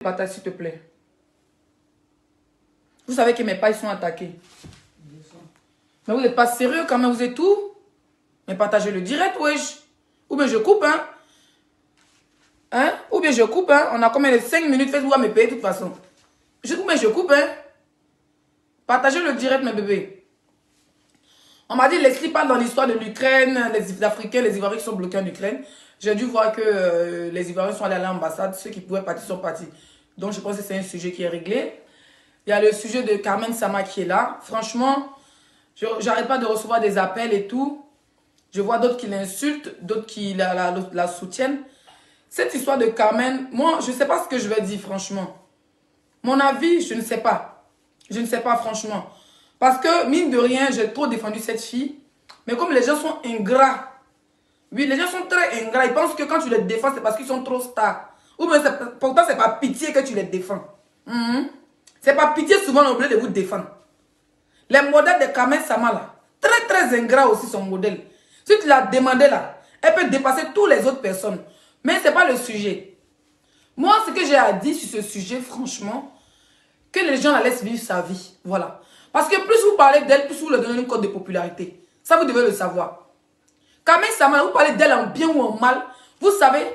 partage, s'il te plaît. Vous savez que mes pages sont attaquées. Mais vous n'êtes pas sérieux quand même, vous êtes tout. Mais partagez le direct, wesh. Ou bien je coupe, hein. Hein? Ou bien je coupe, hein. On a combien de 5 minutes, Facebook va me payer de toute façon. Ou bien je coupe, hein. Partagez le direct, mes bébés. On m'a dit, Leslie parle dans l'histoire de l'Ukraine, les Africains, les Ivoiriens qui sont bloqués en Ukraine. J'ai dû voir que les Ivoiriens sont allés à l'ambassade. Ceux qui pouvaient partir sont partis. Donc, je pense que c'est un sujet qui est réglé. Il y a le sujet de Carmen Sama qui est là. Franchement, j'arrête pas de recevoir des appels et tout. Je vois d'autres qui l'insultent, d'autres qui la soutiennent. Cette histoire de Carmen, moi, je ne sais pas ce que je vais dire, franchement. Mon avis, je ne sais pas. Je ne sais pas, franchement. Parce que, mine de rien, j'ai trop défendu cette fille. Mais comme les gens sont ingrats, oui, les gens sont très ingrats. Ils pensent que quand tu les défends, c'est parce qu'ils sont trop stars. Ou bien, pourtant, c'est pas pitié que tu les défends. C'est pas pitié, souvent, on oublie de vous défendre. Les modèles de Carmen Sama, là, très, très ingrats aussi, son modèle. Si tu l'as demandé, là, elle peut dépasser toutes les autres personnes. Mais ce n'est pas le sujet. Moi, ce que j'ai à dire sur ce sujet, franchement, que les gens la laissent vivre sa vie. Voilà. Parce que plus vous parlez d'elle, plus vous leur donnez une cote de popularité. Ça, vous devez le savoir. Carmen Sama, vous parlez d'elle en bien ou en mal, vous savez,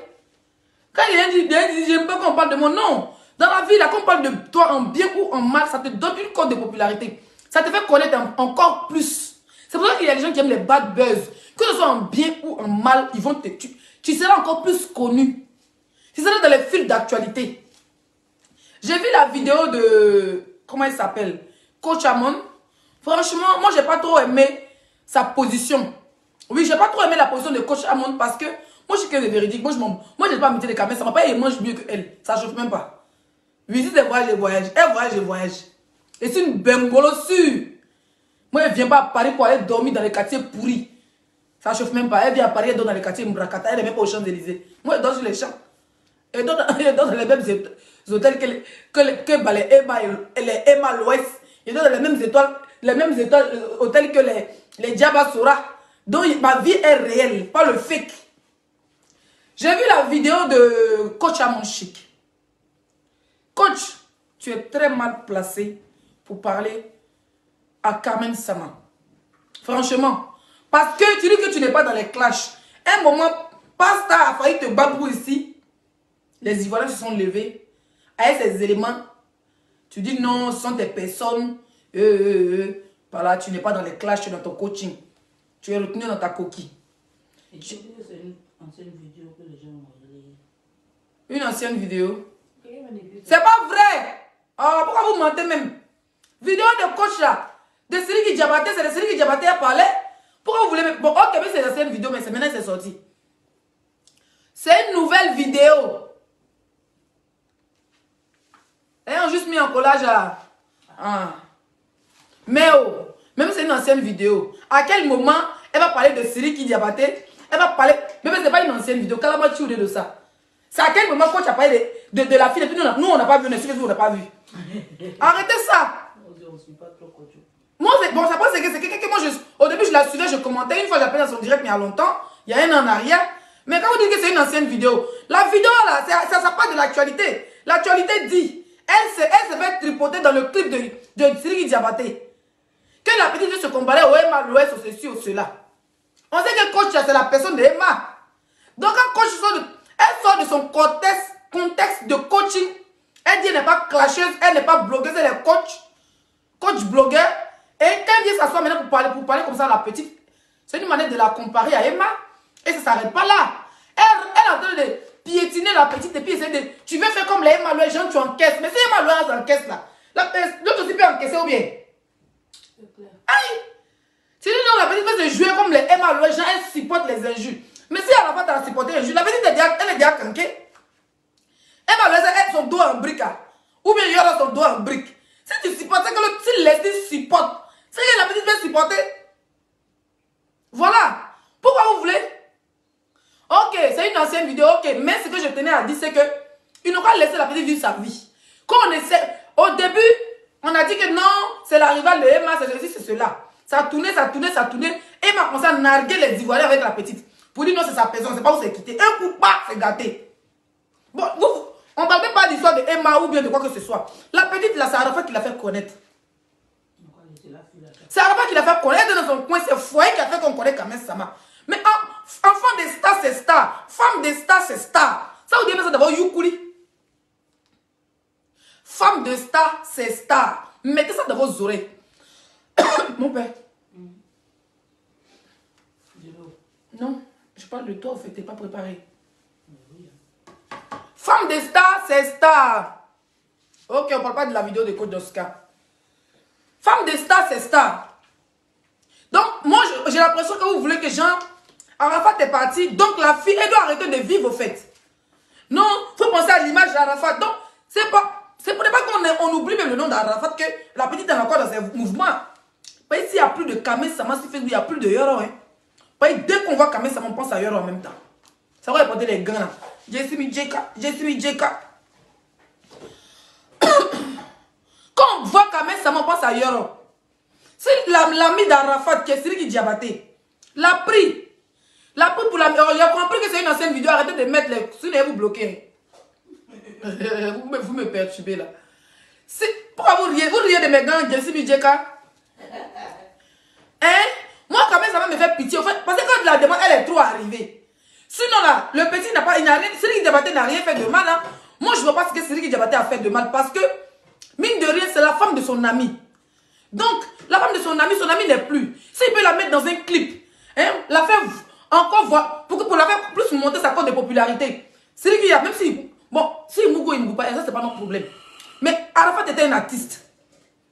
quand il y a dit, j'aime pas qu'on parle de moi, non. Dans la vie, là, qu'on parle de toi en bien ou en mal, ça te donne une cote de popularité. Ça te fait connaître encore plus. C'est pour ça qu'il y a des gens qui aiment les bad buzz. Que ce soit en bien ou en mal, ils vont te tuer. Tu seras encore plus connu. Tu seras dans les fils d'actualité. J'ai vu la vidéo de... Comment il s'appelle? Coach Amon. Franchement, moi, j'ai pas trop aimé sa position. Oui, j'ai pas trop aimé la position de Coach Amon parce que moi, je suis que de véridique. Moi, j'ai pas mis de caméras. Ça m'a pas elle mange mieux qu'elle. Ça chauffe même pas. Visite des voyages et voyage. Elle voyage et voyage. Et c'est une bengolo sûre. Moi, elle vient pas à Paris pour aller dormir dans les quartiers pourris. Ça chauffe même pas. Elle vient à Paris, elle dort dans les quartiers Mbrakata. Elle n'est même pas aux Champs-Élysées. Moi, elle dort sur les champs. Elle dort dans les mêmes hôtels que les Emma l'Ouest. Elle dort dans les mêmes hôtels que les Diabasoura. Donc, ma vie est réelle, pas le fake. J'ai vu la vidéo de Coach Amon Chic. Coach, tu es très mal placé pour parler à Carmen Sama. Franchement. Parce que tu dis que tu n'es pas dans les clashs. Un moment, Pasta a failli te babou ici. Les Ivoiriens se sont levés. Avec ces éléments, tu dis non, ce sont des personnes. Par là, tu n'es pas dans les clashs, tu es dans ton coaching. Tu es retenu dans ta coquille. Et tu dis que c'est une ancienne vidéo que les gens ont relayée. Une ancienne vidéo? C'est pas vrai! Oh, pourquoi vous mentez même? Vidéo de coach là, de Siriki Diabaté, c'est de Siriki Diabaté à parler. Pourquoi vous voulez... Bon, ok, mais c'est une ancienne vidéo, mais c'est maintenant que c'est sorti. C'est une nouvelle vidéo. Ils ont juste mis en collage à... Mais oh, même c'est une ancienne vidéo. À quel moment elle va parler de Siriki Diabaté? Elle va parler... Même c'est pas une ancienne vidéo. Kalama tu de ça. C'est à quel moment quand tu as parlé de la fille. Et puis nous, on n'a pas vu. On n'a pas vu. Arrêtez ça. Moi, bon, ça passe, c'est quelqu'un que moi, au début, je la suivais, je commentais. Une fois, j'appelais dans son direct, mais il y a longtemps. Il y a un an en arrière. Mais quand vous dites que c'est une ancienne vidéo, la vidéo, là, ça part de l'actualité. L'actualité dit, elle se fait tripoter dans le clip de Siriki Diabaté. Que la petite se comparait au Emma, l'Ouest, au ceci, au cela. On sait que coach, c'est la personne de Emma. Donc, quand coach elle sort de son contexte de coaching, elle dit qu'elle n'est pas clasheuse, elle n'est pas blogueuse, elle est coach blogueur. Et quand elle vient s'asseoir maintenant pour parler comme ça à la petite, c'est une manière de la comparer à Emma. Et ça ne s'arrête pas là. Elle est en train de piétiner la petite et puis essayer de... Tu veux faire comme les Emma Loué, genre tu encaisses. Mais si Emma Loué encaisse là, l'autre aussi peut encaisser ou bien. Aïe! Si la petite peut se jouer comme les Emma Loué, genre elle supporte les injures. Mais si elle n'a pas à supporter les injures, la petite elle est déjà cankée. Emma Loué, elle son dos en brique. Ou bien il y aura son dos en brique. Si tu supportes, c'est que le petit Leslie supporte. C'est que la petite veut supporter. Voilà. Pourquoi vous voulez? Ok, c'est une ancienne vidéo, ok. Mais ce que je tenais à dire, c'est que il n'aura pas laissé la petite vivre sa vie. Quand on essaie, au début, on a dit que non, c'est la rivale de Emma, c'est ceci, c'est cela. Ça a tourné. Emma a commencé à narguer les Ivoiriens avec la petite. Pour dire non, c'est sa personne, c'est pas où c'est quitté. Un coup, bah, c'est gâté. Bon, On ne parle même pas d'histoire de Emma ou bien de quoi que ce soit. La petite là, c'est Arafat qui l'a fait connaître. C'est Arafat qui l'a fait connaître dans son coin. C'est Foyer qui a fait qu'on connaît quand même Sama. Mais enfant de star, c'est star. Femme de star, c'est star. Ça vous dit ça d'abord Yukuli. Femme de star, c'est star. Mettez ça dans vos oreilles. Mon père. Non, je parle de toi, en fait, t'es pas préparé. Femme de star, c'est star. Ok, on parle pas de la vidéo de Coach d'Oscar. Femme de star, c'est star. Donc, moi, j'ai l'impression que vous voulez que Jean Arafat est parti. Donc, la fille, elle doit arrêter de vivre, au fait. Non, il faut penser à l'image d'Arafat. Donc, c'est pour ne pas qu'on oublie même le nom d'Arafat que la petite est encore dans ses mouvements. Parce qu'il n'y a plus de Kamé Sama, il n'y a plus de Yoro. Hein. Dès qu'on voit Kamé Sama, on pense à Yoro en même temps. Ça va répondre les gants là. Jessimi Jeka. Quand on voit Kamé Sama, on pense à Yoro. C'est l'ami d'Arafat qui est Siriki Diabaté. L'a pris. Pour la... Il a compris que c'est une ancienne vidéo. Arrêtez de mettre les... Sinon, vous bloquez. Vous me perturbez là. Pourquoi vous riez de mes gants, Jessimi Jeka? Hein? Moi, quand même, ça va me faire pitié. En fait, parce que quand la demande, elle est trop arrivée. Sinon, là, le petit n'a pas... Siriki Diabaté n'a rien fait de mal. Hein. Moi, je ne vois pas ce que Siriki Diabaté a fait de mal. Parce que, mine de rien, c'est la femme de son ami. Donc, la femme de son ami n'est plus. S'il peut la mettre dans un clip, hein, la faire encore voir, pour la faire plus monter sa cote de popularité. Siriki, même si... Bon, si Mougo, il ne pas, ça, c'est pas notre problème. Mais Arafat était un artiste.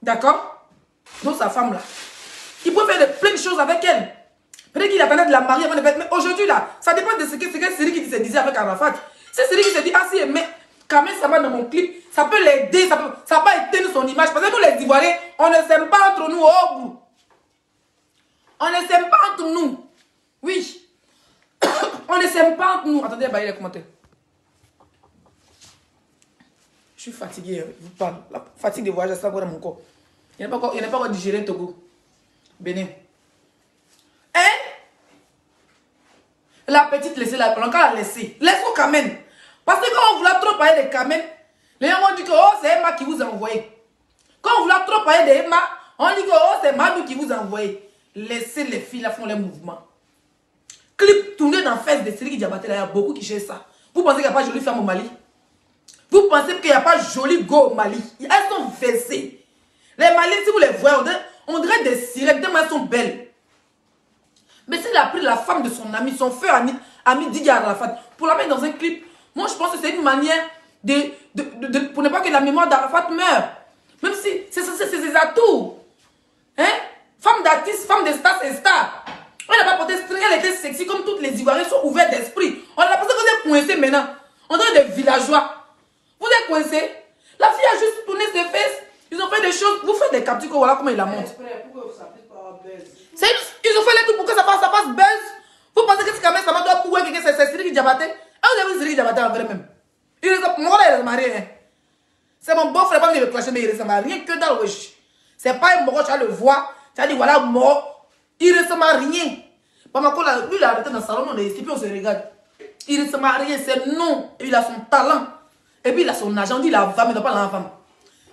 D'accord? Donc, sa femme, là. Il peut faire plein de choses avec elle. Peut-être qu'il attendait de la marier avant de faire. Mais aujourd'hui, là, ça dépend de ce que Siriki se disait avec Arafat. Si Siriki se dit, ah si, mais quand même, ça va dans mon clip, ça peut l'aider, ça va pas éteindre son image. Parce que nous, les Ivoiriens, on ne s'aime pas entre nous au bout. On ne s'aime pas entre nous. Oui. On ne s'aime pas entre nous. Attendez, bah, il les commentaires. Je suis fatiguée, je vous parle. La fatigue de voyage, ça va dans mon corps. Il n'y a pas encore digéré Togo. Bénin. Hein? La petite laissée là, pendant qu'on l'a laissée. Laisse-nous quand même. Parce que quand on voulait trop parler de Kamen, les gens ont dit que oh, c'est Emma qui vous a envoyé. Quand on voulait trop parler de Emma, on dit que oh, c'est Madou qui vous a envoyé. Laissez les filles là font les mouvements. Clip tourné dans la fesse de Siriki Diabaté, là, il y a beaucoup qui cherchent ça. Vous pensez qu'il n'y a pas de jolie femme au Mali? Vous pensez qu'il n'y a pas de jolie go au Mali? Elles sont fessées. Les Maliens, si vous les voyez, on dirait des sirènes, tellement elles sont belles. Mais s'il a pris la femme de son ami, son frère ami Didier Arafat, pour la mettre dans un clip, moi je pense que c'est une manière pour ne pas que la mémoire d'Arafat meure. Même si c'est ses atouts. Hein? Femme d'artiste, femme de star, c'est star. Elle n'a pas porté string, elle était sexy comme toutes les Ivoiriens sont ouverts d'esprit. On a l'impression que vous êtes coincés maintenant. On dirait des villageois. Vous êtes coincés. La fille a juste tourné ses fesses. Ils ont fait des choses. Vous faites des captures, voilà comment ils la montrent. Ils ont fait les trucs pour que ça fasse buzz. Vous pensez que c'est quand même ça doit pouvoir que c'est Siriki Diabaté? Ah, vous avez vu Siriki Diabaté en vrai même. Moi là, il est marié. Hein. C'est mon beau-frère, pas venir le clasher, mais il ressemble à rien que dans le wesh. C'est pas un mort, tu vas le voir. Tu vas dire voilà, mort. Il ressemble à rien. Bamako, lui, il a arrêté dans le salon, on est ici, puis on se regarde. Il ressemble à rien, c'est non. Et il a son talent. Et puis il a son agent, on dit la femme, il n'a pas la femme.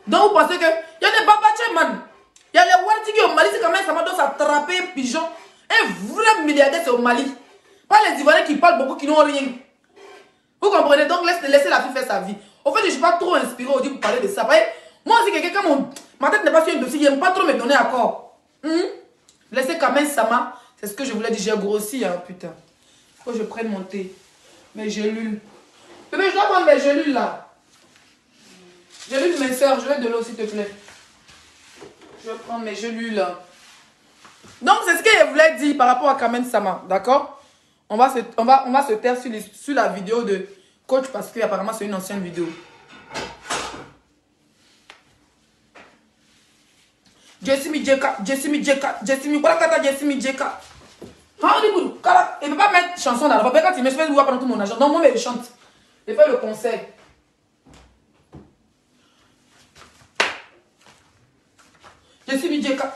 Donc vous pensez que il y a des babatchés, man. Il y a les Waltigi au Mali, c'est quand même ça doit s'attraper un pigeon. Un vrai milliardaire, c'est au Mali. Pas les Ivoiriens qui parlent beaucoup, qui n'ont rien. Vous comprenez? Donc laissez la fille faire sa vie. Au fait, je ne suis pas trop inspiré au dit pour parler de ça. Moi, si quelqu'un, comme ma tête n'est pas sur un dossier, il n'aime pas trop me donner accord. Laissez quand même Sama. C'est ce que je voulais dire. J'ai grossi, hein, putain. Faut que je prenne mon thé. Mes gélules. Bébé, je dois prendre mes gélules là. Gélules, mes soeurs, je veux de l'eau, s'il te plaît. Je vais prendre mes gélules là. Donc, c'est ce que je voulais dire par rapport à Kamen Sama. D'accord? On va se taire sur la vidéo de Coach parce que apparemment c'est une ancienne vidéo. Jessimi Jeka. Voilà, Jessimi Jeka. Il ne peut pas mettre chanson dans la voix. Quand il me fait voir pendant tout mon argent. Non, moi, mais il chante. Il fait le concert. Jessimi Jeka.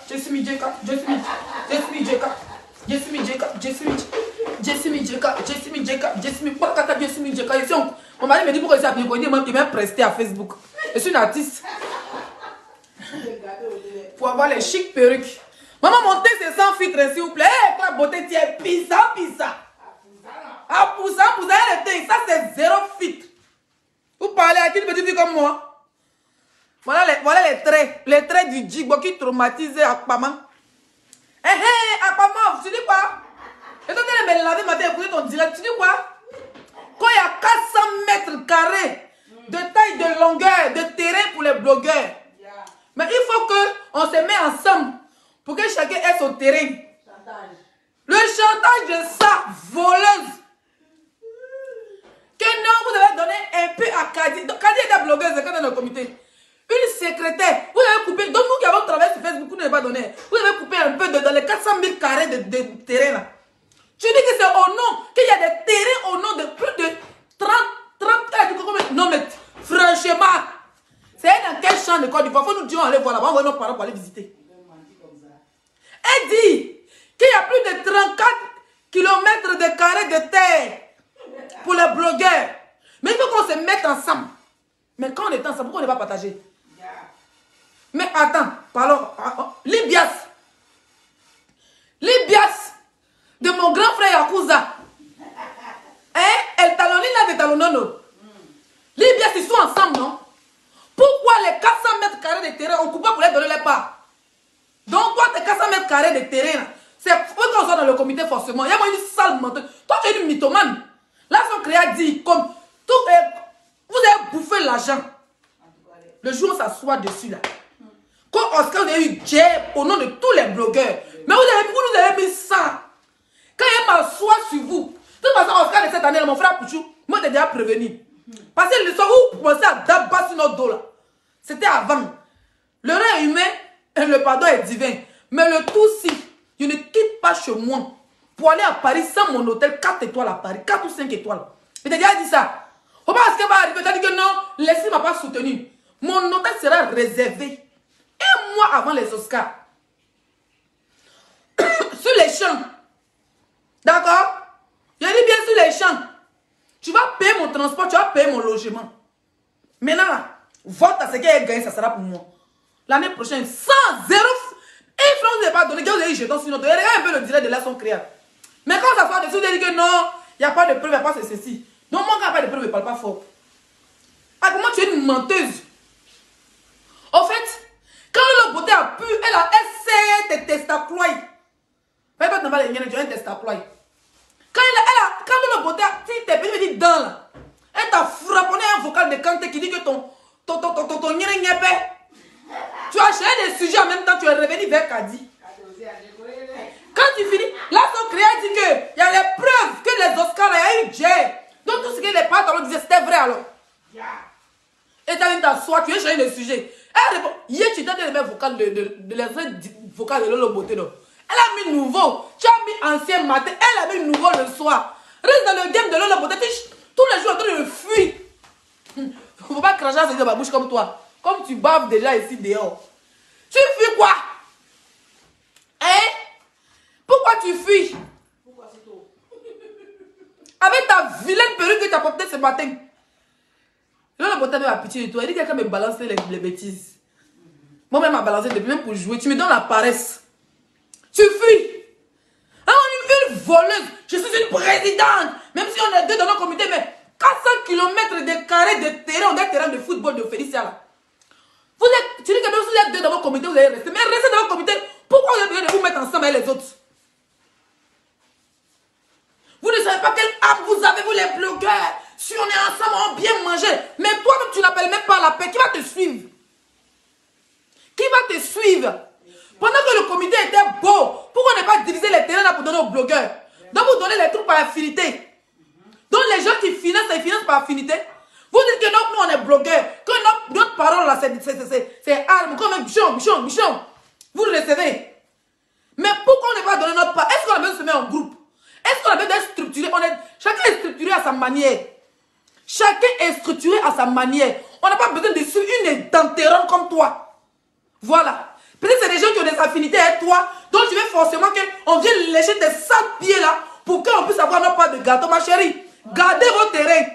Jessimi Djeka. Mon mari me dit pourquoi il s'est appelé, il m'a presté à Facebook. Je suis une artiste. Pour avoir les chics perruques. Maman, montez ces 100 filtres, s'il vous plaît. Hey, la beauté, tu es pisa. Ah, poussa, ça c'est 0 filtre. Vous parlez à qui une petite fille comme moi? Voilà les traits du Djigbo qui traumatise Akpama. Akpama, tu dis quoi? Et toi, tu me laver matin, écouter ton direct, tu dis quoi? Quand il y a 400 mètres carrés de taille, de longueur, de terrain pour les blogueurs. Mais il faut qu'on se mette ensemble pour que chacun ait son terrain. Le chantage de ça, voleuse. Que non, vous avez donné un peu à Kadi. Kadi était blogueuse dans le comité. Une secrétaire, vous avez coupé. Donc nous qui avons travaillé sur Facebook, vous n'avez pas donné. Vous avez coupé un peu dans les 400 000 carrés de terrain là. Tu dis que c'est au nom, qu'il y a des terrains au nom de plus de 30 non mais franchement, c'est dans quel champ de Côte d'Ivoire? Il faut nous dire, on va aller voir là-bas, on va nos parents pour aller visiter. Elle dit qu'il y a plus de 34 km de carrés de terre pour les blogueurs. Mais il faut qu'on se mette ensemble. Mais quand on est ensemble, pourquoi on ne va pas partager? Mais attends, parlons. Libias, de mon grand frère Yakuza. Elle talonne là de talonnono. Libias, ils sont ensemble, non? Pourquoi les 400 mètres carrés de terrain, on ne coupe pas pour les donner les parts? Donc, toi, tes 400 mètres carrés de terrain, c'est faut qu'on soit dans le comité forcément. Il y a une sale menteuse. Toi, tu es une mythomane. Là, son créa dit, comme tout vous avez bouffé l'argent. Le jour où on s'assoit dessus, là. Quand Oscar, vous avez eu Jay au nom de tous les blogueurs. Mais vous nous avez mis ça. Quand il m'assoit sur vous, de toute façon, Oscar de cette année, mon frère Pouchou, moi, je t'ai déjà prévenu. Parce que l'histoire où vous pensez à d'abattre sur notre dos, là, c'était avant. Le rêve humain et le pardon est divin. Mais le tout, si je ne quitte pas chez moi pour aller à Paris sans mon hôtel 4 étoiles à Paris, 4 ou 5 étoiles. Je t'ai déjà dit ça. Faut pas ce qu'elle va arriver. Tu as dit que non, laissez m'a pas soutenu. Mon hôtel sera réservé. Un mois avant les Oscars. Sur les champs. D'accord? Je dis bien sur les champs. Tu vas payer mon transport, tu vas payer mon logement. Maintenant, là, vote à ce qu'elle a gagné, ça sera pour moi. L'année prochaine, 100, 0. Et France ne pas donné, vous avez jeté sur notre. Regardez un peu le direct de la son créa. Mais quand ça soit dessus, vous dit que non, il n'y a pas de preuve, il n'y a pas de ceci. Donc, moi, quand il n'y a pas de preuve, je ne parle pas fort. Ah, comment tu es une menteuse? En fait, quand le beauté a pu, elle a essayé de testaployer. Mais toi, tu n'as pas un testaployer. Quand le beauté a, si t'es petit, dit dans là, elle t'a frapponné un vocal de Kanté qui dit que ton tu as cherché des sujets en même temps, tu es revenu vers Kadi. Quand tu finis, là, son créa dit qu'il y a les preuves que les Oscars, il y a eu Jay. Donc tout ce que les parents disaient, c'était vrai alors. Et tu as vu t'asseoir, tu as cherché des sujets. Elle répond, hier tu t'as les mêmes vocales de les vocales de Lolo Beauté. Elle a mis nouveau, tu as mis ancien matin, elle a mis nouveau le soir. Reste dans le game de Lolo Beauté, tous les jours en train de fuir. Il ne faut pas cracher dans ma bouche comme toi. Comme tu baves déjà ici dehors. Tu fuis quoi? Hein? Pourquoi tu fuis? Pourquoi c'est tout? Avec ta vilaine perruque que tu as portée ce matin. Là, le beauté a pitié de toi. Il dit que quelqu'un me balance les bêtises. Moi-même, m'a balancé depuis même pour jouer. Tu me donnes la paresse. Tu fuis. Ah, on est une voleuse. Je suis une présidente. Même si on est deux dans notre comité, mais 400 km de carrés de terrain, des terrains de football de Félicia là. Vous êtes, tu dis que même si vous êtes deux dans votre comité, vous allez rester. Mais restez dans votre comité. Pourquoi vous êtes obligé de vous mettre ensemble avec les autres? Vous ne savez pas quelle âme vous avez, vous les blogueurs. Si on est ensemble, on va bien manger. Mais toi-même, tu n'appelles même pas la paix. Qui va te suivre? Qui va te suivre? Pendant que le comité était beau, pourquoi ne pas diviser les terrains là pour donner aux blogueurs? Donc vous donnez les trucs par affinité. Donc les gens qui financent, ils financent par affinité. Vous dites que non, nous on est blogueurs. Que notre parole là, c'est arme. Comme un bichon. Vous le recevez. Mais pourquoi on n'est pas donné notre part? Est-ce qu'on a besoin de se mettre en groupe? Est-ce qu'on a besoin d'être structuré? Chacun est structuré à sa manière. Chacun est structuré à sa manière. On n'a pas besoin de suivre une dentéronne comme toi. Voilà. Peut-être que c'est des gens qui ont des affinités avec toi. Donc tu veux forcément qu'on vienne lécher tes sales pieds là pour qu'on puisse avoir notre part de gâteau, ma chérie. Gardez vos terrains.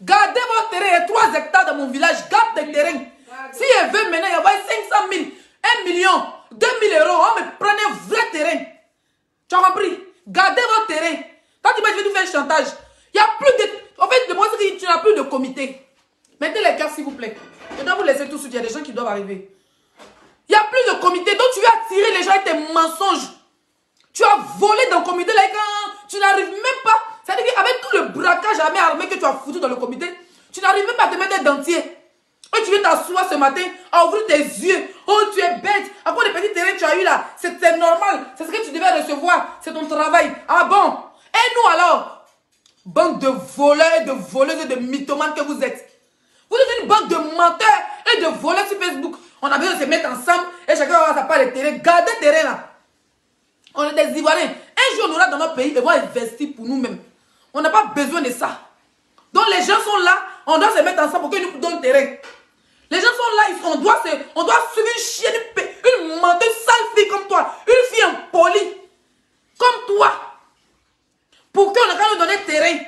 Gardez vos terrains. Il y a 3 hectares dans mon village. Garde tes terrains. Si elle veut maintenant, il y a 500 000, 1 million, 2 000 euros, on me prenez un vrai terrain. Tu as compris? Gardez vos terrains. Quand tu vas nous faire un chantage, il n'y a plus de... En fait, le problème, c'est que tu n'as plus de comité. Mettez les cœurs, s'il vous plaît. Je dois vous laisser tout de suite. Il y a des gens qui doivent arriver. Il n'y a plus de comité. Donc, tu vas attirer les gens avec tes mensonges. Tu as volé dans le comité. Là, tu n'arrives même pas. C'est-à-dire qu'avec tout le braquage à main armée que tu as foutu dans le comité, tu n'arrives même pas à te mettre des dentiers. Et tu viens t'asseoir ce matin à ouvrir tes yeux. Oh, tu es bête. À quoi les petits terrains que tu as eu là? C'est normal. C'est ce que tu devais recevoir. C'est ton travail. Ah bon? Et nous alors? Bande de voleurs et de voleuses et de mythomanes que vous êtes. Vous êtes une bande de menteurs et de voleurs sur Facebook. On a besoin de se mettre ensemble et chacun va avoir sa part de terrain. Gardez le terrain là. On est des Ivoiriens. Un jour on aura dans notre pays et on va investir pour nous-mêmes. On n'a pas besoin de ça. Donc les gens sont là. On doit se mettre ensemble pour qu'ils nous donnent le terrain. Les gens sont là, on doit suivre une chienne, une menteuse sale fille comme toi, une fille impolie, comme toi, pour qu'on ait nous donner le terrain.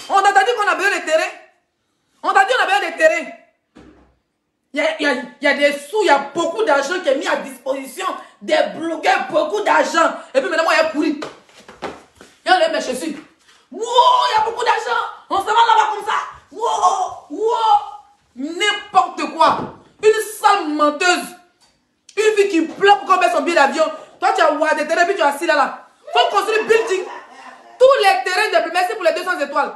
On t'a dit qu'on a besoin de terrain. On t'a dit qu'on a besoin de terrain. Il y a des sous, il y a beaucoup d'argent qui est mis à disposition des blogueurs, beaucoup d'argent. Et puis maintenant, moi, il y a pourri. Il y a les mèches dessus. Wow, il y a beaucoup d'argent. On se va là-bas comme ça. Wow, wow. N'importe quoi. Une sale menteuse. Une fille qui pleure pour qu'on mette son billet d'avion. Toi, tu as des terrains, puis tu es assis là. Faut construire building. Tous les terrains de... Merci pour les 200 étoiles.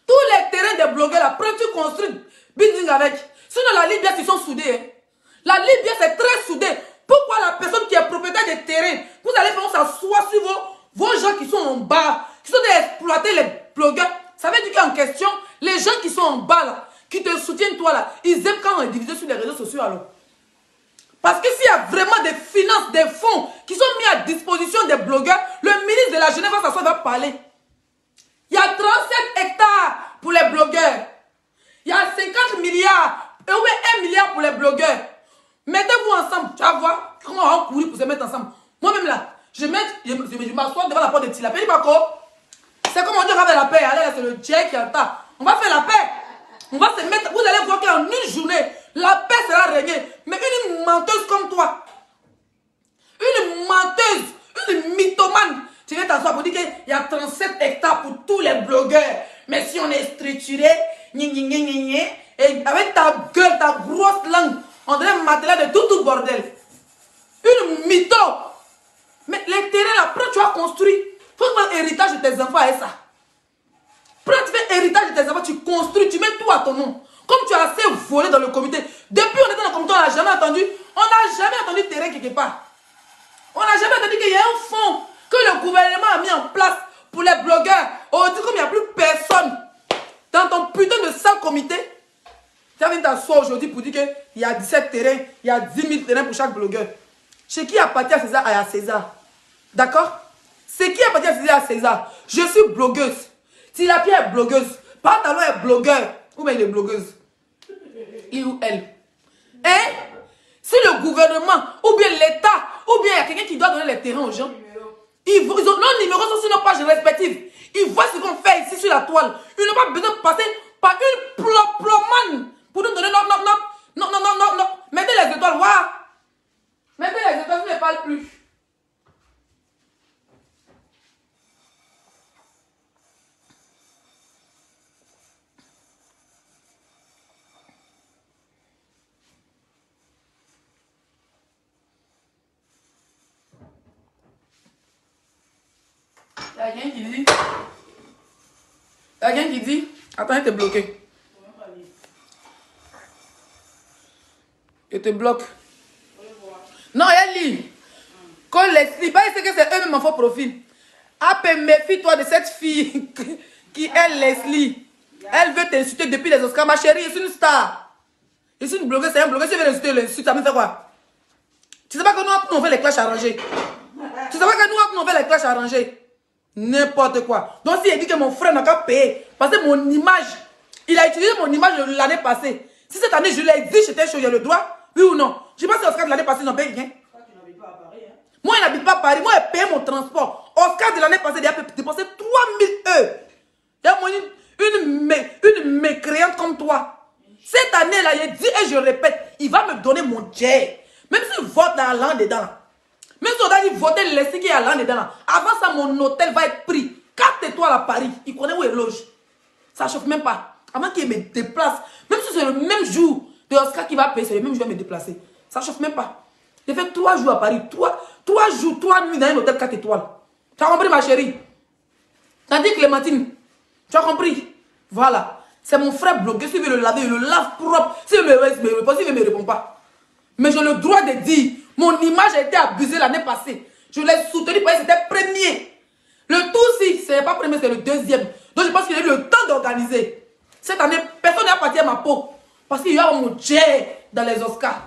Tous les terrains des blogueurs là, prends tu construis building avec. Sinon, la Libye, ils sont soudés. Hein. La Libye, c'est très soudé. Pourquoi la personne qui est propriétaire des terrains, vous allez faire s'asseoir sur vos gens qui sont en bas, qui sont exploiter les blogueurs. Ça veut dire qu'en question, les gens qui sont en bas là, qui te soutiennent toi là, ils aiment quand on est divisé sur les réseaux sociaux alors. Parce que s'il y a vraiment des finances, des fonds qui sont mis à disposition des blogueurs, le ministre de la Jeunesse va s'asseoir, va parler. Il y a 37 hectares pour les blogueurs. Il y a 50 milliards, et oui, 1 milliard pour les blogueurs. Mettez-vous ensemble, tu vas voir comment on va courir pour se mettre ensemble. Moi-même là, je m'assois devant la porte de Tila. C'est comme on dit, on va faire la paix. Allez, là, c'est le Dieu qui entend. On va faire la paix. On va se mettre. Vous allez voir qu'en une journée, la paix sera régnée. Mais une menteuse comme toi, une menteuse, une mythomane, tu viens t'asseoir pour dire qu'il y a 37 hectares pour tous les blogueurs. Mais si on est structuré, et avec ta gueule, ta grosse langue, on dirait un matelas de tout bordel. Une mytho. Mais les terrains là, après tu as construit. Faut faire héritage de tes enfants avec ça. Prends, tu fais héritage de tes enfants, tu construis, tu mets tout à ton nom. Comme tu as assez volé dans le comité. Depuis on était dans le comité, on n'a jamais entendu. On n'a jamais entendu terrain quelque part. On n'a jamais entendu qu'il y a un fonds que le gouvernement a mis en place pour les blogueurs. Aujourd'hui, comme il n'y a plus personne dans ton putain de sale comité, tu as venu t'asseoir aujourd'hui pour dire qu'il y a 17 terrains, il y a 10 000 terrains pour chaque blogueur. Chez qui appartient à César et à César? D'accord? C'est qui appartient à César et à César? Je suis blogueuse. Si la pierre est blogueuse, Pantalon est blogueur. Ou bien il est blogueuse? Il ou elle? Hein? Si le gouvernement, ou bien l'État, ou bien il y a quelqu'un qui doit donner les terrains aux gens, ils ont leurs numéros sont sur nos pages respectives. Ils voient ce qu'on fait ici sur la toile. Ils n'ont pas besoin de passer par une plomane pour nous donner non. Mettez les étoiles, voilà. Mettez les étoiles, je ne parle plus. Il y a quelqu'un qui dit. Il y a quelqu'un qui dit. Attends, il te bloqué. Il te bloque. Non, elle lit. Quand Leslie, pas c'est que c'est eux-mêmes en faux profil. Méfie-toi de cette fille qui est Leslie. Elle veut t'insulter depuis les Oscars. Ma chérie, c'est une star. Je suis une blogueuse, c'est un blogueur. Si elle veut l'insulter, l'insulte, ça me fait quoi? Tu sais pas que nous, on fait les clashs arrangés. Tu sais pas que nous, on fait les clashs arrangés. N'importe quoi. Donc, si il dit que mon frère n'a qu'à payer, parce que mon image, il a utilisé mon image l'année passée. Si cette année, je l'ai dit, j'étais chaud, j'ai le droit, oui ou non? Je ne sais pas si Oscar de l'année passée, ils n'ont payé rien. Moi, il n'habite pas Paris. Moi, il paye mon transport. Oscar de l'année passée, il a dépensé 3000 €. Il y a une mécréante comme toi. Cette année-là, il dit, et je répète, il va me donner mon jet. Même s'il vote dans l'an dedans. Même si on a dit voter, laisser qu'il y a l'an dedans. Avant ça, mon hôtel va être pris. 4 étoiles à Paris. Il connaît où il loge. Ça ne chauffe même pas. Avant qu'il me déplace. Même si c'est le même jour de Oscar qui va payer, c'est le même jour qu'il va me déplacer. Ça ne chauffe même pas. J'ai fait 3 jours à Paris. 3 jours, 3 nuits dans un hôtel 4 étoiles. Tu as compris, ma chérie? Tu as dit, Clémentine? Tu as compris? Voilà. C'est mon frère blogueur. S'il veut le laver, il le lave propre. S'il me répond, s'il ne me répond pas. Mais j'ai le droit de dire, mon image a été abusée l'année passée. Je l'ai soutenu parce que c'était premier. Le tout-ci, ce n'est pas premier, c'est le deuxième. Donc je pense qu'il a eu le temps d'organiser. Cette année, personne n'a parti à ma peau. Parce qu'il y a mon jet dans les Oscars.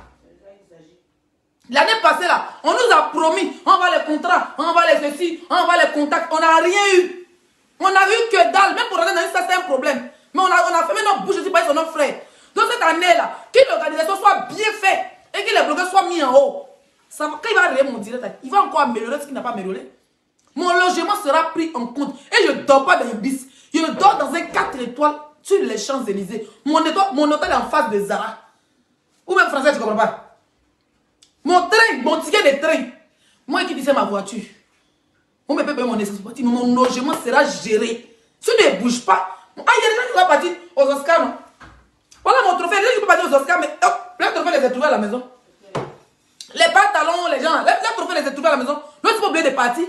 L'année passée, là, on nous a promis, on va les contrats, on va les ceci, on va les contacts. On n'a rien eu. On n'a eu que dalle. Même pour rentrer dans ça, c'est un problème. Mais on a fermé notre bouche aussi par son frère. Donc cette année-là, que l'organisation soit bien faite et que les blogueurs soient mis en haut. Ça, quand il va arriver mon direct, il va encore améliorer ce qu'il n'a pas amélioré. Mon logement sera pris en compte. Et je ne dors pas dans un bis. Je dors dans un 4 étoiles sur les Champs-Élysées. Mon hôtel est en face de Zara. Ou même français, je ne comprends pas. Mon train, mon ticket de train. Moi qui disais ma voiture. On me peut payer mon essence. Mon logement sera géré. Si tu ne bouges pas. Ah, il y a des gens qui vont partir aux Oscars, non? Voilà mon trophée. Les gens qui vont partir aux Oscars, mais oh, les trophées les ai trouvés à la maison. Les pantalons, les gens, les trophées les ai trouvés à la maison. Nous, il faut oublier de partir.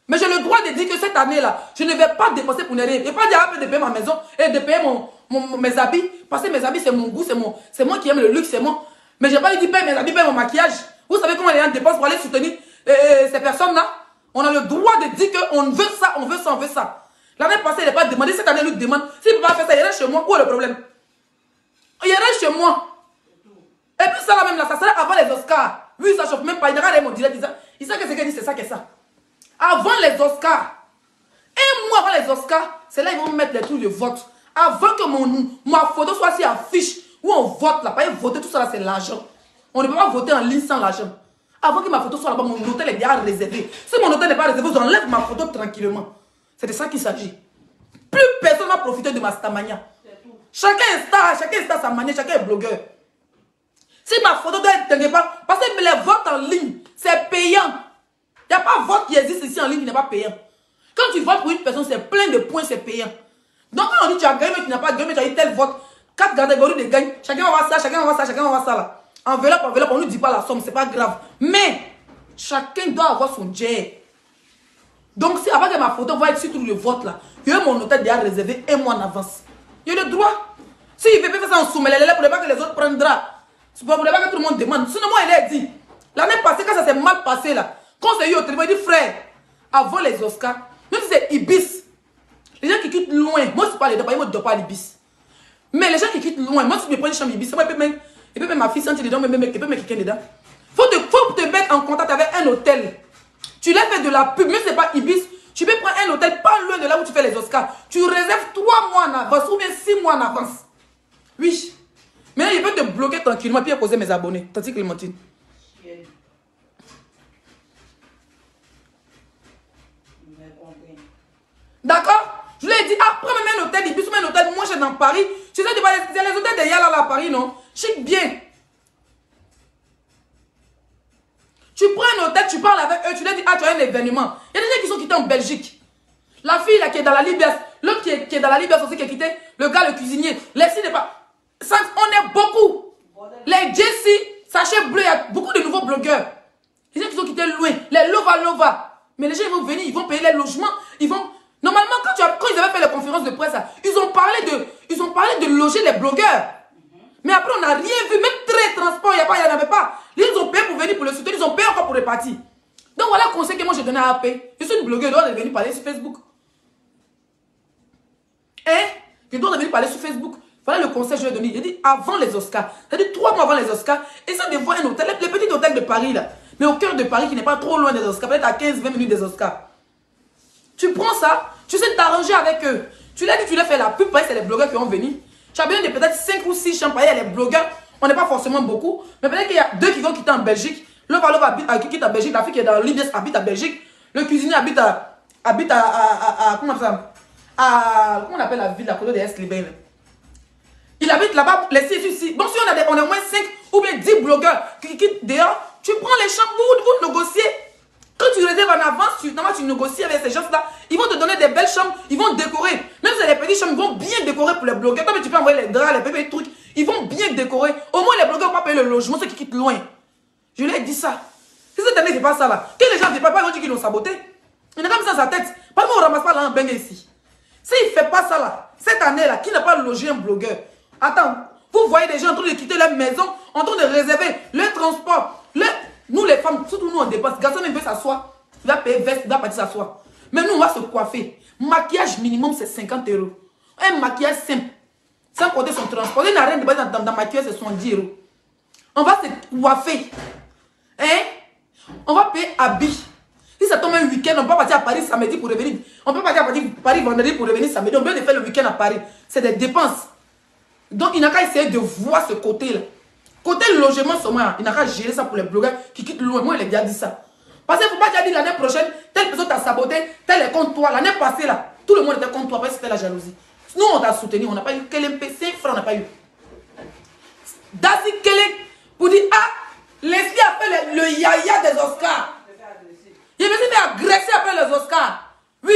Mais j'ai le droit de dire que cette année-là, je ne vais pas dépenser pour ne rien. Je ne vais pas dire de payer ma maison et de payer mes habits. Parce que mes habits, c'est mon goût, c'est moi qui aime le luxe, c'est moi. Mais je n'ai pas dit payer mes habits, payer mon maquillage. Vous savez comment les gens dépensent pour aller soutenir ces personnes-là? On a le droit de dire qu'on veut ça, on veut ça, on veut ça. L'année passée, il n'a pas demandé. Cette année, il nous demande. S'il ne peut pas faire ça, il reste chez moi. Où est le problème? Il reste chez moi. Et puis ça, là même, là, ça sera avant les Oscars. Oui, ça chauffe même pas. Il regarde mon direct. Il sait que c'est qu'elle dit, c'est ça, que ça. Avant les Oscars. Un mois avant les Oscars, c'est là qu'ils vont mettre les trucs de vote. Avant que ma photo soit si affiche, où on vote là. Pas voter, tout ça là, c'est l'argent. On ne peut pas voter en ligne sans l'argent. Avant que ma photo soit là-bas, mon hôtel est déjà réservé. Si mon hôtel n'est pas réservé, vous enlèvez ma photo tranquillement. C'est de ça qu'il s'agit. Plus personne va profiter de ma stamania. Chacun est star sa manière, chacun est blogueur. Si ma photo doit être quelque part, parce que les votes en ligne, c'est payant. Il n'y a pas de vote qui existe ici en ligne qui n'est pas payant. Quand tu votes pour une personne, c'est plein de points, c'est payant. Donc quand on dit tu as gagné, mais tu n'as pas gagné, mais tu as eu tel vote, 4 catégories de gagne, chacun va voir ça, chacun va voir ça, chacun va voir ça là. Enveloppe, on ne nous dit pas la somme, c'est pas grave. Mais chacun doit avoir son jet. Donc si avant que ma photo va être sur tout le vote là, il y a mon hôtel déjà réservé un mois en avance. Il y a le droit. S'il veut faire ça en soumet, pour ne pas que les autres prennent drap. C'est pour ne pas que tout le monde demande. Sinon moi il a dit, l'année passée quand ça s'est mal passé là, quand c'est eu au téléphone, il dit frère, avant les Oscars, même si c'est Ibis, les gens qui quittent loin, moi c'est pas les deux, moi je ne dors pas à l'Ibis. Mais les gens qui quittent loin, moi si je me prends une chambre Ibis, moi il peut même ma fille sentir dedans, il peut mettre quelqu'un dedans. Faut te mettre en contact avec un hôtel. Tu l'as fait de la pub, même si ce n'est pas Ibis, tu peux prendre un hôtel pas loin de là où tu fais les Oscars. Tu réserves 3 mois en avance ou bien 6 mois en avance. Oui. Mais là, il peut te bloquer tranquillement et puis poser mes abonnés. Tandis que Clémentine. D'accord? Je lui ai dit, ah, prends même un hôtel Ibis ou un hôtel moins cher dans Paris. Tu sais, c'est les hôtels de Yala là à Paris, non? Chic bien. Tu prends un hôtel, tu parles avec eux, tu leur dis, ah, tu as un événement. Il y a des gens qui sont quittés en Belgique. La fille là qui est dans la Libias, l'autre qui est dans la Libias aussi qui est quitté, le gars, le cuisinier. Les filles n'est pas. Ça, on est beaucoup. Les Jessie, Sachet Bleu, il y a beaucoup de nouveaux blogueurs. Les gens qui sont quittés loin, les Lova. Mais les gens ils vont venir, ils vont payer les logements, ils vont. Normalement, quand ils avaient fait les conférences de presse, là, ils ont parlé de loger les blogueurs. Mais après, on n'a rien vu, même très transport, il n'y en avait pas. Ils ont payé pour venir pour le soutenir, ils ont payé encore pour repartir. Donc voilà le conseil que moi j'ai donné à AP. Je suis une blogueuse, je dois venir parler sur Facebook. Je dois venir parler sur Facebook. Voilà le conseil que je lui ai donné. Il dit avant les Oscars, c'est-à-dire 3 mois avant les Oscars, essaie de voir un hôtel, les petits hôtels de Paris là. Mais au cœur de Paris qui n'est pas trop loin des Oscars, peut-être à 15-20 minutes des Oscars. Tu prends ça, tu sais t'arranger avec eux. Tu l'as dit, tu l'as fait la pub, parce que c'est les blogueurs qui vont venir. Tu as besoin de peut-être 5 ou 6 chambres. Il y a les blogueurs, on n'est pas forcément beaucoup, mais peut-être qu'il y a 2 qui vont quitter en Belgique. Lova quitte à Belgique. La fille qui est dans l'IBS habite à Belgique. Le cuisinier habite à comment ça? Comment on appelle la ville à côté de Est-Libé? Il habite là-bas, les ici. Donc si on a au moins 5 ou bien 10 blogueurs qui quittent dehors, tu prends les chambres, vous négociez. Quand tu réserves en avance, tu négocies avec ces gens-là. Ils vont te donner des belles chambres, ils vont décorer. Même si c'est des petites chambres, ils vont bien décorer pour les blogueurs. Toi, tu peux envoyer les draps, les bébés, les trucs. Ils vont bien décorer. Au moins, les blogueurs vont pas payer le logement, ceux qui quittent loin. Je lui ai dit ça. Si cette année, c'est pas ça là. Que les gens ne pas, ils vont dire qu'ils l'ont saboté. Il a comme ça dans sa tête. Pas qu'on ne ramasse pas là en bain ici. S'il ne fait pas ça là, cette année-là, qui n'a pas logé un blogueur? Attends, vous voyez des gens en train de quitter leur maison, en train de réserver le transport. Nous les femmes, surtout nous on dépense. Garçon même veut s'asseoir, il va payer veste, il va partir s'asseoir. Mais nous on va se coiffer. Maquillage minimum c'est 50 €. Un maquillage simple, sans compter son transport. Il n'a rien de bas dans maquillage, c'est 70 €. On va se coiffer. Hein? On va payer habits. Si ça tombe un week-end, on peut partir à Paris samedi pour revenir. On peut partir à Paris vendredi pour revenir samedi. On peut faire le week-end à Paris. C'est des dépenses. Donc, il n'a qu'à essayer de voir ce côté-là. Côté logement, seulement, il n'a qu'à gérer ça pour les blogueurs qui quittent loin. Moi, il a déjà dit ça. Parce qu'il ne faut pas déjà dire l'année prochaine, telle personne t'a saboté, tel est contre toi. L'année passée, là, tout le monde était contre toi parce que c'était la jalousie. Nous, on t'a soutenu. On n'a pas eu quel MP, 5 francs, on n'a pas eu. Dasi Kelek, pour dire, ah, Leslie a fait le yaya des Oscars. Il me dit, mais agresser après les Oscars. Oui.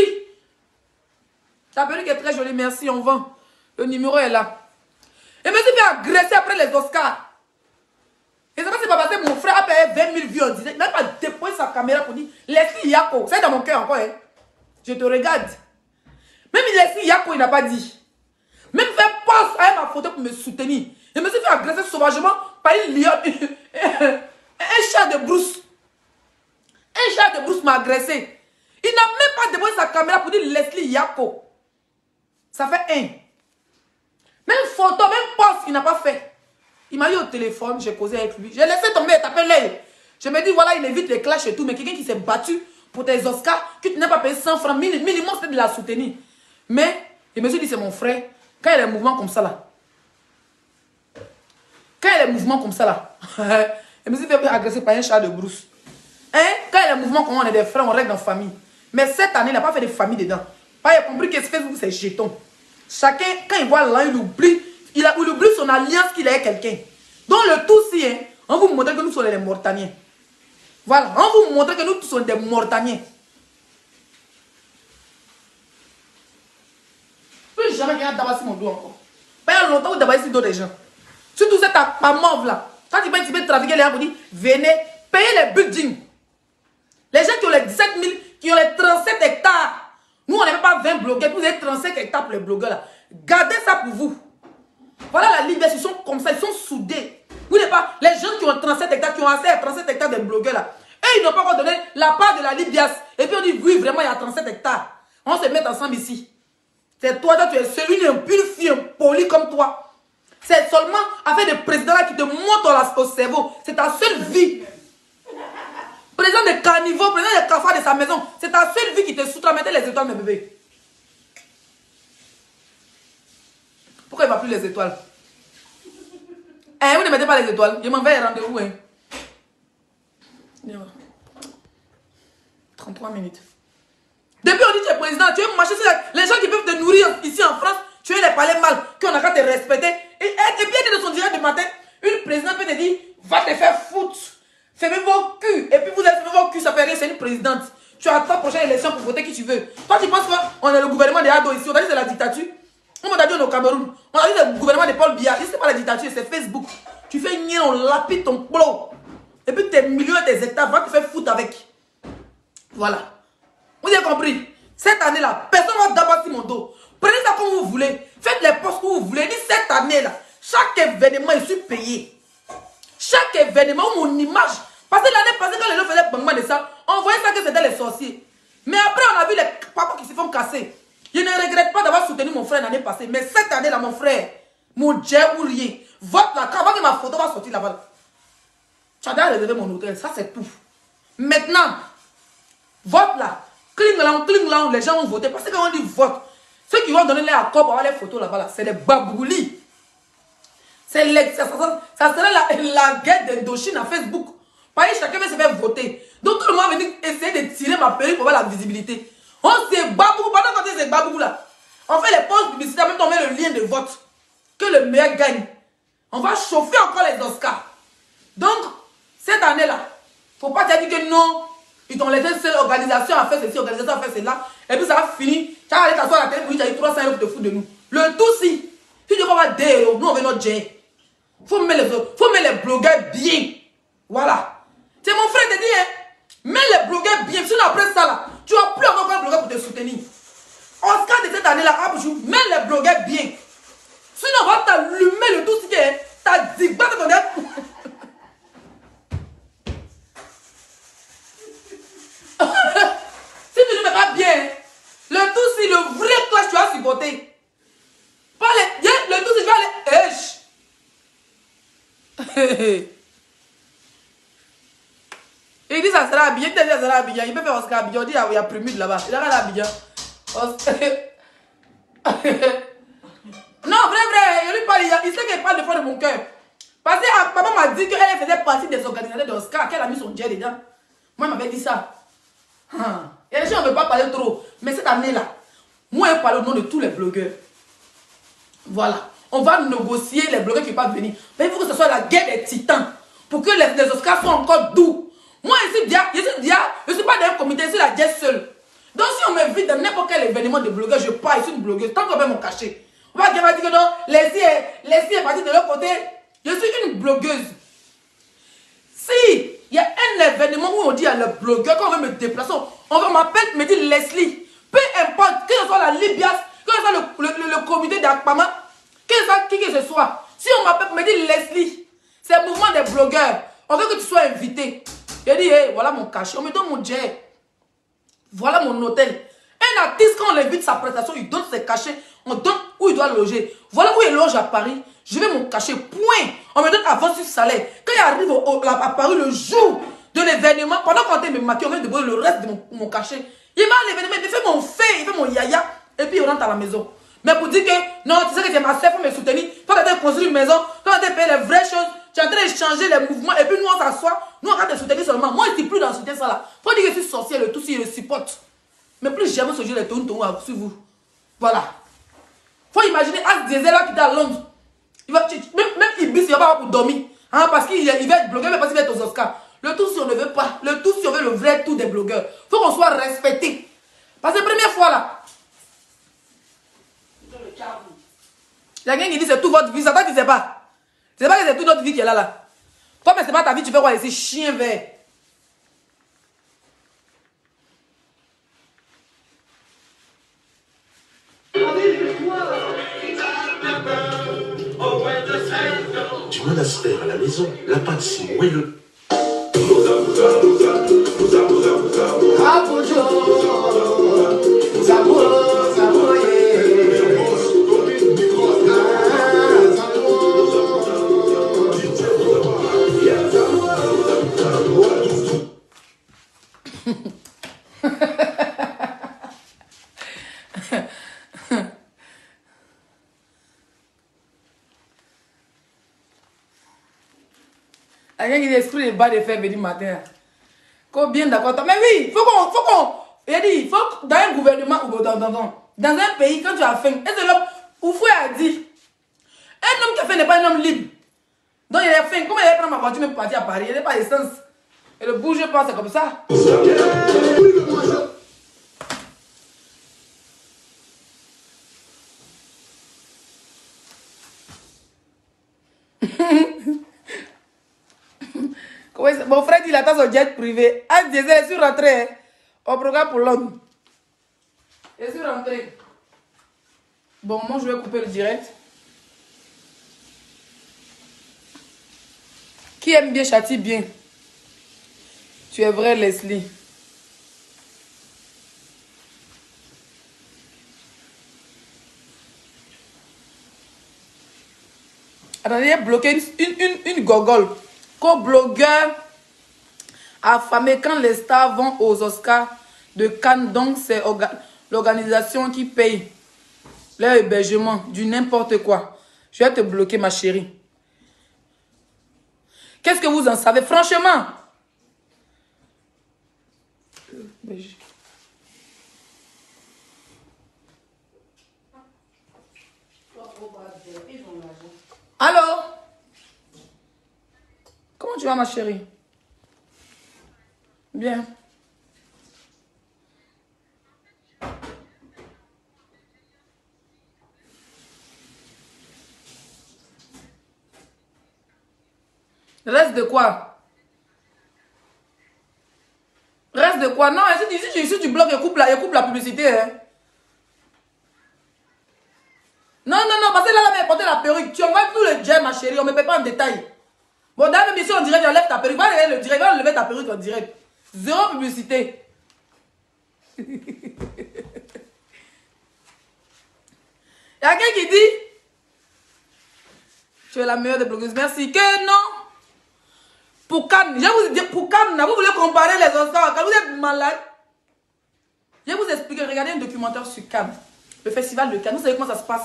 Ta perruque est très jolie, merci, on vend. Le numéro est là. Il me dit, mais agresser après les Oscars. Et ça c'est pas parce que mon frère a payé 20 000 vues en direct. Il n'a pas déposé sa caméra pour dire, Leslie Yako. C'est dans mon cœur encore, hein. Je te regarde. Même Leslie Yako, il n'a pas dit. Même faire poste à ma photo pour me soutenir. Il me dit, fait agresser sauvagement par une lionne. Un chat de brousse. Un chat de brousse m'a agressé. Il n'a même pas déposé sa caméra pour dire Leslie Yako. Ça fait un. Même photo, même poste, il n'a pas fait. Il m'a eu au téléphone, j'ai causé avec lui. J'ai laissé tomber, il t'appelle l'œil. Je me dis, voilà, il évite les clashs et tout. Mais quelqu'un qui s'est battu pour tes Oscars, que tu n'as pas payé 100 francs, minimum, c'était de la soutenir. Mais, je me suis dit, c'est mon frère. Quand il y a des mouvements comme ça, là. Quand il y a des mouvements comme ça, là. Je me suis fait agresser par un chat de brousse. Hein? Quand il y a des mouvements comme on est des frères, on règle en famille. Mais cette année, il n'a pas fait de famille dedans. Pas, il a compris que Facebook, c'est jeton. Chacun, quand il voit l'un, il oublie son alliance qu'il a avec quelqu'un. Donc le tout, si, hein, on vous montre que nous sommes des Mauritaniens. Voilà, on vous montre que nous tous sommes des Mauritaniens. Plus jamais quelqu'un d'abasser mon dos encore. Pas il y a longtemps que d'abasser d'autres gens. Surtout cette mauve là. Quand tu peux trafiquer les gens pour dire, venez, payez les buildings. Les gens qui ont les 17 000, qui ont les 37 hectares. Nous, on n'avait pas 20 blogueurs, vous avez 35 hectares pour les blogueurs là. Gardez ça pour vous. Voilà la Libye, ils sont comme ça, ils sont soudés. Vous n'avez pas, les gens qui ont 37 hectares, qui ont assez à 37 hectares des blogueurs là, et ils n'ont pas encore donné la part de la Libyas. Et puis on dit, oui, vraiment, il y a 37 hectares. On se met ensemble ici. C'est toi, tu es celui une pure fille, poli comme toi. C'est seulement avec des présidents là qui te montent au cerveau. C'est ta seule vie. Président des carnivores, président des cafards de sa maison. C'est ta seule vie qui te soutient. Mettez les étoiles, mes bébés. Pourquoi il ne va plus les étoiles? Vous ne mettez pas les étoiles. Je m'en vais rendez-vous. Hein. 33 minutes. Depuis on dit que tu es président, tu veux marcher sur les gens qui peuvent te nourrir ici en France, tu veux les parler mal, qu'on a qu'à te respecter. Et bien de son direct de matin, une présidente peut te dire, va te faire foutre. Fermez vos culs. Et puis vous avez fermé vos culs, ça fait rien, c'est une présidente. Tu as 3 prochaines élections pour voter qui tu veux. Toi, tu penses qu'on est le gouvernement de Ado ici, on a dit c'est la dictature. On m'a dit on est au Cameroun. On a dit c'est le gouvernement de Paul Biya. Ici, c'est pas la dictature, c'est Facebook. Tu fais une on lapide ton plot. Et puis tes millions et tes hectares, va te faire foutre avec. Voilà. Vous avez compris? Cette année-là, personne ne va d'abord sur mon dos. Prenez ça comme vous voulez. Faites les postes que vous voulez. Ni cette année-là, chaque événement, je suis payé. Chaque événement, mon image. Parce que l'année passée, quand les gens faisaient bangman de ça, on voyait ça que c'était les sorciers. Mais après, on a vu les papas qui se font casser. Je ne regrette pas d'avoir soutenu mon frère l'année passée. Mais cette année-là, mon frère, mon Dieu ou rien. Vote là, avant que ma photo va sortir là-bas. Tu as déjà réservé mon hôtel. Ça, c'est tout. Maintenant, vote là. Cling lang, les gens vont voter. Parce que quand on dit vote, ceux qui vont donner les accords pour avoir les photos là-bas, c'est les baboulis. Ça serait la guerre d'Indochine à Facebook. Parce que chacun veut se faire voter. Donc tout le monde va venir essayer de tirer ma perruque pour avoir la visibilité. On se bat beaucoup. Pendant qu'on se bat beaucoup là, on fait les pauses publicitaires, même on met le lien de vote. Que le meilleur gagne. On va chauffer encore les Oscars. Donc, cette année-là, il ne faut pas te dire que non, ils t'ont laissé seule organisation à faire ceci, organisation à faire cela. Et puis ça va finir. Tu vas aller t'asseoir à la télé pour dire tu as eu 300 euros pour te foutre de nous. Le tout si tu dis qu'on va 2 euros, nous on veut notre jet. Faut mettre les blogueurs bien. Voilà. C'est mon frère qui te dit, hein, mets les blogueurs bien. Sinon après ça là, tu n'as plus encore un blogueur pour te soutenir. Oscar de cette année-là, mets les blogueurs bien. Sinon on va t'allumer le tout si t'as dit, bah ton si tu ne mets pas bien, le tout si le vrai clash tu vas supporter. Pas les, le tout si tu vas aller. Il dit ça sera habillé, il dit ça sera habillé. Il peut faire Oscar habillé, on dit il y a Prémude là-bas. Il a regardé habillé. Non, vrai, il lui parle, il sait qu'elle parle de fond de mon cœur. Parce que maman m'a dit qu'elle faisait partie des organisateurs d'Oscar, qu'elle a mis son jet dedans. Moi, elle m'avait dit ça. Et les gens ne veulent pas parler trop. Mais cette année-là, moi, je parle au nom de tous les blogueurs. Voilà. On va négocier les blogueurs qui peuvent venir. Mais il faut que ce soit la guerre des titans. Pour que les Oscars soient encore doux. Moi, je ne suis pas dans un comité, je suis la guerre seule. Donc, si on m'invite dans n'importe quel événement de blogueurs, je pars, je suis une blogueuse. Tant qu'on met mon cachet. On va dire que non, Leslie est partie de l'autre côté. Je suis une blogueuse. Si il y a un événement où on dit à le blogueur, quand on veut me déplacer, on m'appelle, me dit Leslie. Peu importe, que ce soit la Libias, que ce soit le comité d'Akpama, que ce soit qui que ce soit. Si on m'appelle, me dit Leslie, c'est le mouvement des blogueurs. On veut que tu sois invité. Je dis, hey, voilà mon cachet, on me donne mon jet. Voilà mon hôtel. Un artiste, quand on l'invite sa prestation, il donne ses cachets, on donne où il doit loger. Voilà où il loge à Paris. Je vais mon cachet, point. On me donne avant sur salaire. Quand il arrive à Paris le jour de l'événement, pendant qu'on me maquille, on vient de le reste de mon cachet. Il va à l'événement, il fait mon fait, il fait mon yaya, et puis il rentre à la maison. Mais pour dire que, non, tu sais que c'est ma sœur, il faut me soutenir, il faut que tu construire une maison, il faut que tu payes les vraies choses, tu es en train de changer les mouvements, et puis nous on s'assoit, nous on va te soutenir seulement. Moi je ne suis plus dans le soutien ça là. Il faut dire que je suis sorcière, le tout si je le supporte. Mais plus jamais ce jeu les tourne sur vous. Voilà. Il faut imaginer As Diesel là qui est à Londres. Même Ibis, il va pas avoir pour dormir. Hein, parce qu'il va être blogueur, mais parce qu'il va être aux Oscars. Le tout si on ne veut pas. Le tout si on veut le vrai tout des blogueurs. Il faut qu'on soit respecté. Parce que la première fois là. Il y a quelqu'un qui dit c'est toute votre vie. Ça toi tu sais pas. Tu sais pas que c'est toute notre vie qui est là. Toi, mais c'est pas ta vie, tu fais quoi ici? Chien vert. Du monastère à la maison, la pâte si moelleuse. Quelqu'un qui esprit les bas de faire venir matin. Bien d'accord. Mais oui, il faut qu'on. Il faut dans un gouvernement ou dans un pays, quand tu as faim, et c'est l'homme, Oufoué a dit, un homme qui a faim n'est pas un homme libre. Donc il a faim. Comment il va prendre ma voiture même pour partir à Paris? Il n'est pas essence. Et le bouge pas, c'est comme ça. Mon frère dit il attend son jet privé. As Diesel, je suis rentré au programme pour Londres. Je suis rentré. Bon, moi je vais couper le direct. Qui aime bien châtie bien. Tu es vrai, Leslie. Attendez, il a bloqué une gogole. Co-blogueur affamé quand les stars vont aux Oscars de Cannes. Donc, c'est l'organisation qui paye leur hébergement du n'importe quoi. Je vais te bloquer, ma chérie. Qu'est-ce que vous en savez? Franchement, Belgique. Allô? Comment tu vas, ma chérie? Bien. Reste de quoi? Reste de quoi? Non, si tu bloques, écoute la publicité. Hein. Non, parce que là, porter la perruque. Tu envoies tout le jet, ma chérie. On ne me paie pas en détail. Bon, dans la même mission, on dirait, tu enlèves ta perruque. Va enlever ta perruque en direct. Zéro publicité. Il y a quelqu'un qui dit, tu es la meilleure des blogueuses. Merci. Que non. Pour Cannes, je vais vous dire, pour Cannes, vous voulez comparer les Oscars, quand vous êtes malade. Je vais vous expliquer, regardez un documentaire sur Cannes, le festival de Cannes, vous savez comment ça se passe.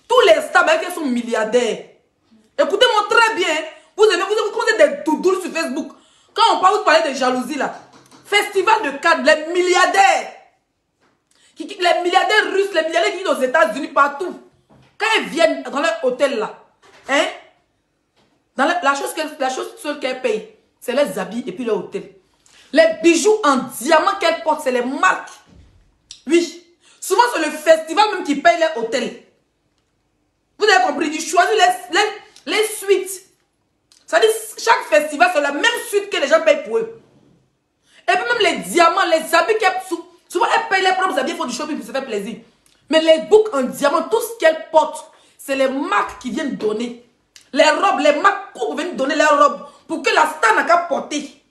Tous les stars, ils sont milliardaires. Écoutez-moi très bien, vous connaissez des doudoules sur Facebook. Quand on parle, vous parlez de jalousie là. Festival de Cannes, les milliardaires. Les milliardaires russes, les milliardaires qui viennent aux États-Unis, partout. Quand ils viennent dans leur hôtel là, hein? La chose seule qu'elle paye, c'est les habits et puis le hôtel. Les bijoux en diamant qu'elle porte, c'est les marques. Oui. Souvent, c'est le festival même qui paye les hôtels. Vous avez compris? Ils choisissent les suites. C'est-à-dire, chaque festival, c'est la même suite que les gens payent pour eux. Et puis même les diamants, les habits qu'elle... Souvent, elle paye les propres habits, il faut du shopping pour se faire plaisir. Mais les boucles en diamant, tout ce qu'elle porte, c'est les marques qui viennent donner. Les robes, les marques pour venir donner leurs robes. Pour que la star n'a qu'à porter.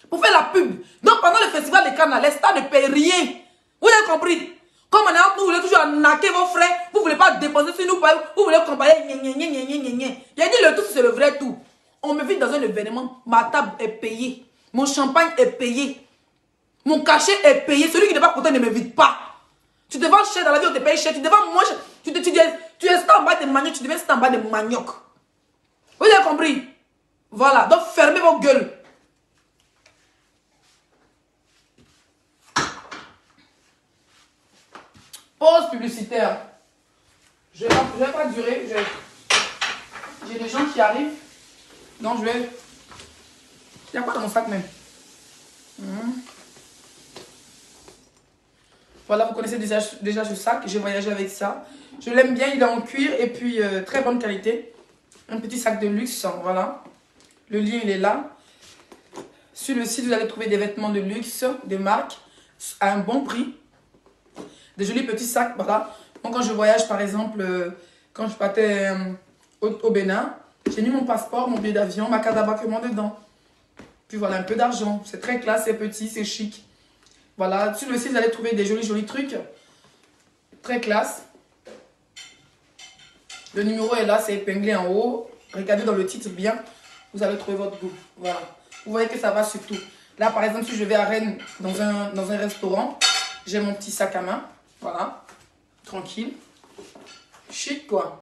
Pour faire la pub. Donc pendant le festival de Cannes, les stars ne payent rien. Vous avez compris? Comme on est, vous voulez toujours arnaquer vos frères. Vous ne voulez pas déposer sur nous. Vous voulez comparer. Il a dit le tout, c'est le vrai tout. On me vit dans un événement. Ma table est payée. Mon champagne est payé. Mon cachet est payé. Celui qui n'est pas content ne me vide pas. Tu te vends cher dans la vie, on te paye cher. Tu te vends moins cher. Tu es en bas de manioc, tu deviens en bas de manioc. Vous avez compris? Voilà, donc fermez vos gueules. Pause publicitaire. Je vais pas durer. J'ai des gens qui arrivent. Donc je vais... Il y a quoi dans mon sac même? Voilà, vous connaissez déjà ce sac. J'ai voyagé avec ça. Je l'aime bien, il est en cuir et puis très bonne qualité. Un petit sac de luxe, voilà. Le lien, il est là. Sur le site, vous allez trouver des vêtements de luxe, de marque, à un bon prix. Des jolis petits sacs, voilà. Moi, quand je voyage, par exemple, quand je partais au Bénin, j'ai mis mon passeport, mon billet d'avion, ma carte d'embarquement dedans. Puis voilà, un peu d'argent. C'est très classe, c'est petit, c'est chic. Voilà, sur le site, vous allez trouver des jolis trucs. Très classe. Le numéro est là, c'est épinglé en haut. Regardez dans le titre bien, vous allez trouver votre goût. Voilà. Vous voyez que ça va sur tout. Là, par exemple, si je vais à Rennes dans un restaurant, j'ai mon petit sac à main. Voilà. Tranquille. Chic, quoi.